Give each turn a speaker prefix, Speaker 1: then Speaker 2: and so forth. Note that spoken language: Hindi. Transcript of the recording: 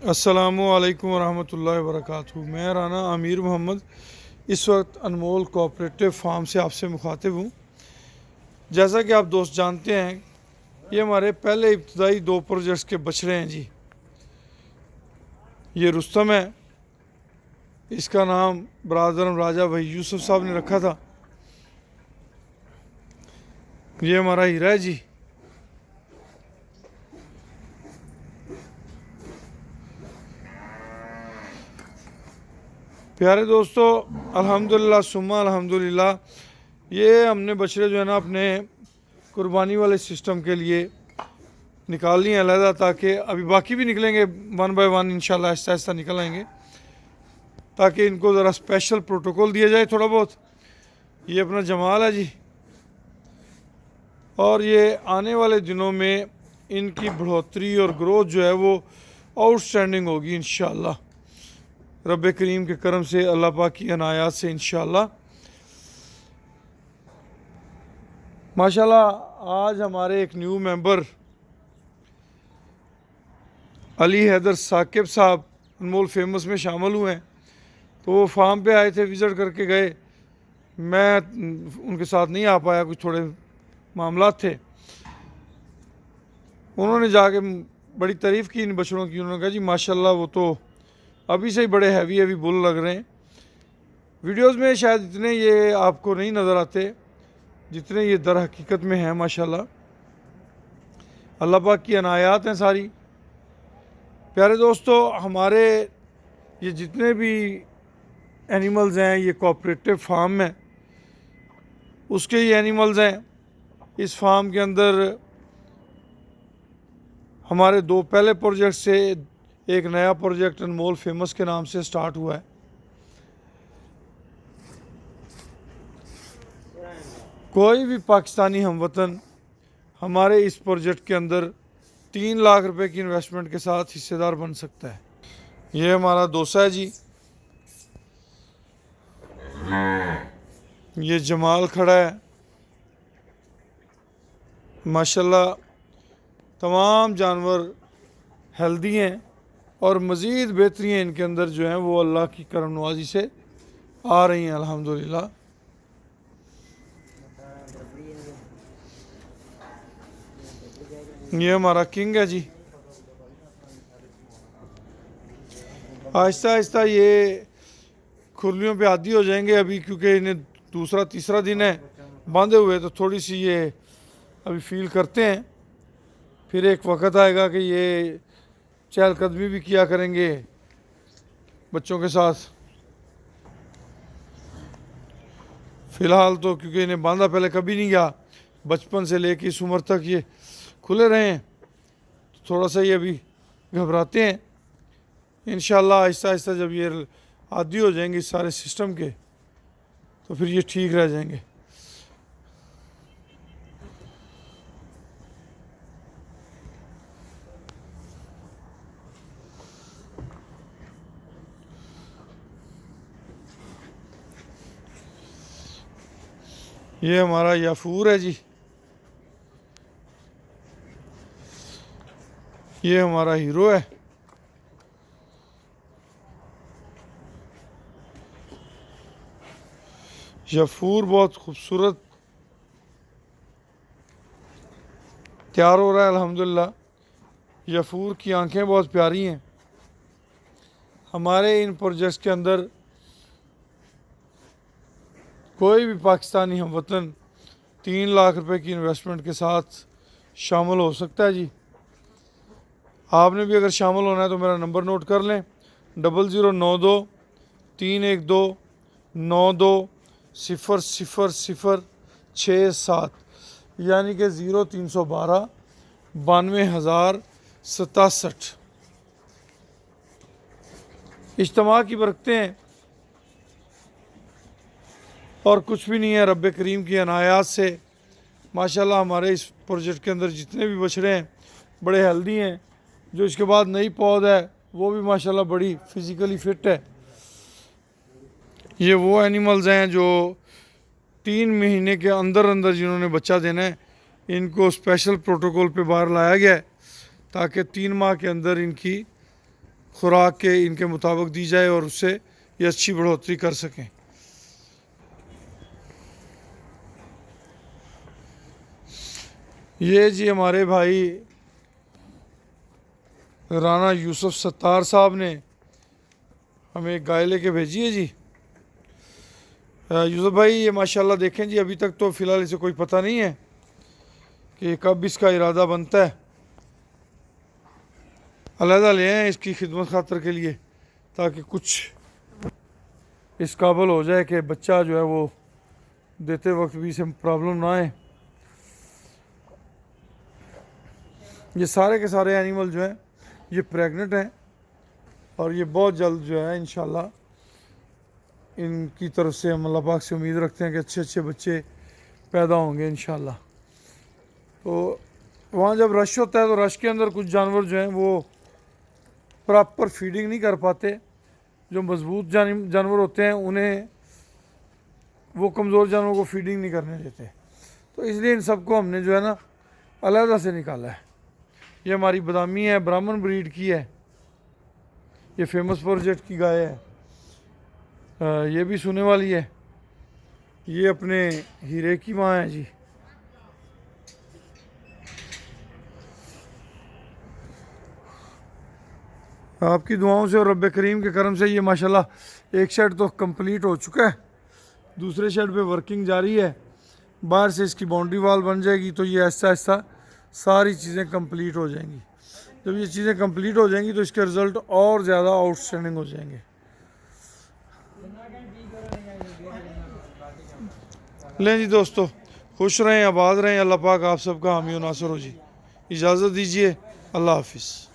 Speaker 1: अस्सलामुअलैकुम वरहमतुल्लाहि वबरकातुहू। मैं राना आमिर मोहम्मद इस वक्त अनमोल कोऑपरेटिव फार्म से आपसे मुखातिब हूँ। जैसा कि आप दोस्त जानते हैं, ये हमारे पहले इब्तदाई 2 प्रोजेक्ट्स के बछड़े हैं जी। ये रुस्तम है, इसका नाम बरादरम राजा भाई यूसुफ साहब ने रखा था। ये हमारा हीरा है जी। प्यारे दोस्तों, अल्हम्दुलिल्लाह सुम्मा अल्हम्दुलिल्लाह, ये हमने बछड़े जो है ना अपने कुर्बानी वाले सिस्टम के लिए निकाल लिए अलहदा, ताकि अभी बाकी भी निकलेंगे 1 बाय 1 इंशाल्लाह आहिस्ता आहिस्ता निकल आएंगे, ताकि इनको ज़रा स्पेशल प्रोटोकॉल दिया जाए थोड़ा बहुत। ये अपना जमाल है जी, और ये आने वाले दिनों में इनकी बढ़ोतरी और ग्रोथ जो है वो आउटस्टैंडिंग होगी इंशाल्लाह, रब करीम के करम से, अल्लाह पाक की अनायात से इंशाल्लाह। माशाल्लाह आज हमारे एक न्यू मेंबर अली हैदर साकिब साहब अनमोल फेमस में शामिल हुए हैं। तो वो फार्म पे आए थे, विज़िट करके गए। मैं उनके साथ नहीं आ पाया, कुछ थोड़े मामलात थे। उन्होंने जाके बड़ी तारीफ़ की इन बछड़ों की। उन्होंने कहा जी माशाल्लाह वो तो अभी से ही बड़े हैवी हैवी बुल लग रहे हैं। वीडियोस में शायद इतने ये आपको नहीं नज़र आते जितने ये दर हकीकत में हैं। माशाल्लाह अल्लाह पाक की अनायात हैं सारी। प्यारे दोस्तों, हमारे ये जितने भी एनिमल्स हैं, ये कोऑपरेटिव फार्म है उसके ये एनिमल्स हैं। इस फार्म के अंदर हमारे 2 पहले प्रोजेक्ट से एक नया प्रोजेक्ट अनमोल फेमस के नाम से स्टार्ट हुआ है। कोई भी पाकिस्तानी हमवतन हमारे इस प्रोजेक्ट के अंदर 3 लाख रुपए की इन्वेस्टमेंट के साथ हिस्सेदार बन सकता है। ये हमारा दोसा है जी। ये जमाल खड़ा है। माशाल्लाह तमाम जानवर हेल्दी हैं और मज़ीद बेहतरियाँ इनके अंदर जो हैं वो अल्लाह की करम नवाजी से आ रही हैं अल्हम्दुलिल्लाह। ये हमारा किंग है जी। आहिस्ता आहिस्ता ये खुरलियों पे आदी हो जाएंगे अभी, क्योंकि इन्हें दूसरा तीसरा दिन है बांधे हुए, तो थोड़ी सी ये अभी फील करते हैं। फिर एक वक्त आएगा कि ये चहलकदमी भी किया करेंगे बच्चों के साथ। फ़िलहाल तो क्योंकि इन्हें बांधा पहले कभी नहीं गया, बचपन से लेकर इस उम्र तक ये खुले रहे हैं, तो थोड़ा सा ये अभी घबराते हैं। इंशाल्लाह आहिस्ता आहिस्ता जब ये आदी हो जाएंगे इस सारे सिस्टम के, तो फिर ये ठीक रह जाएंगे। ये हमारा याफूर है जी। ये हमारा हीरो है। यफूर बहुत खूबसूरत तैयार हो रहा है अल्हम्दुलिल्लाह। यफूर की आंखें बहुत प्यारी हैं। हमारे इन प्रोजेक्ट्स के अंदर कोई भी पाकिस्तानी हमवतन 3 लाख रुपए की इन्वेस्टमेंट के साथ शामिल हो सकता है जी। आपने भी अगर शामिल होना है तो मेरा नंबर नोट कर लें, 0092 312 920067, यानी कि 0312 92,067। इज्तिमा की बरकतें हैं और कुछ भी नहीं है, रब करीम की अनायात से। माशाल्लाह हमारे इस प्रोजेक्ट के अंदर जितने भी बछड़े हैं बड़े हेल्दी हैं। जो इसके बाद नई पौध है वो भी माशाल्लाह बड़ी फिज़िकली फ़िट है। ये वो एनिमल्स हैं जो 3 महीने के अंदर अंदर जिन्होंने बच्चा देना है, इनको स्पेशल प्रोटोकॉल पे बाहर लाया गया है ताकि 3 माह के अंदर इनकी खुराक के इनके मुताबिक दी जाए और उससे ये अच्छी बढ़ोतरी कर सकें। ये जी हमारे भाई राना यूसुफ सत्तार साहब ने हमें एक गाय लेके भेजी है जी। यूसुफ भाई ये माशाल्लाह देखें जी, अभी तक तो फ़िलहाल इसे कोई पता नहीं है कि कब इसका इरादा बनता है। अलहदा ले आए इसकी खिदमत खातर के लिए, ताकि कुछ इस काबिल हो जाए कि बच्चा जो है वो देते वक्त भी इसे प्रॉब्लम ना आए। ये सारे के सारे एनिमल जो हैं ये प्रेग्नेंट हैं और ये बहुत जल्द जो है इंशाल्लाह इनकी तरफ से हम अल्लाह पाक से उम्मीद रखते हैं कि अच्छे अच्छे बच्चे पैदा होंगे इंशाल्लाह। तो वहाँ जब रश होता है तो रश के अंदर कुछ जानवर जो हैं वो प्रॉपर फीडिंग नहीं कर पाते। जो मज़बूत जानवर होते हैं उन्हें वो कमज़ोर जानवरों को फीडिंग नहीं करने देते। तो इसलिए इन सबको हमने जो है ना अलहदा से निकाला है। ये हमारी बदामी है, ब्राह्मण ब्रीड की है, ये फेमस प्रोजेक्ट की गाय है। ये भी सोने वाली है। ये अपने हीरे की माँ है जी। आपकी दुआओं से और रब्बे करीम के करम से ये माशाल्लाह एक शेड तो कंप्लीट हो चुका है, दूसरे शेड पे वर्किंग जारी है। बाहर से इसकी बाउंड्री वाल बन जाएगी तो ये ऐसा ऐसा सारी चीज़ें कंप्लीट हो जाएंगी। जब ये चीज़ें कंप्लीट हो जाएंगी तो इसके रिज़ल्ट और ज़्यादा आउटस्टैंडिंग हो जाएंगे। लें जी दोस्तों, खुश रहें, आबाद रहें। अल्लाह पाक आप सबका हामी और नासर हो जी। इजाज़त दीजिए, अल्लाह हाफिज़।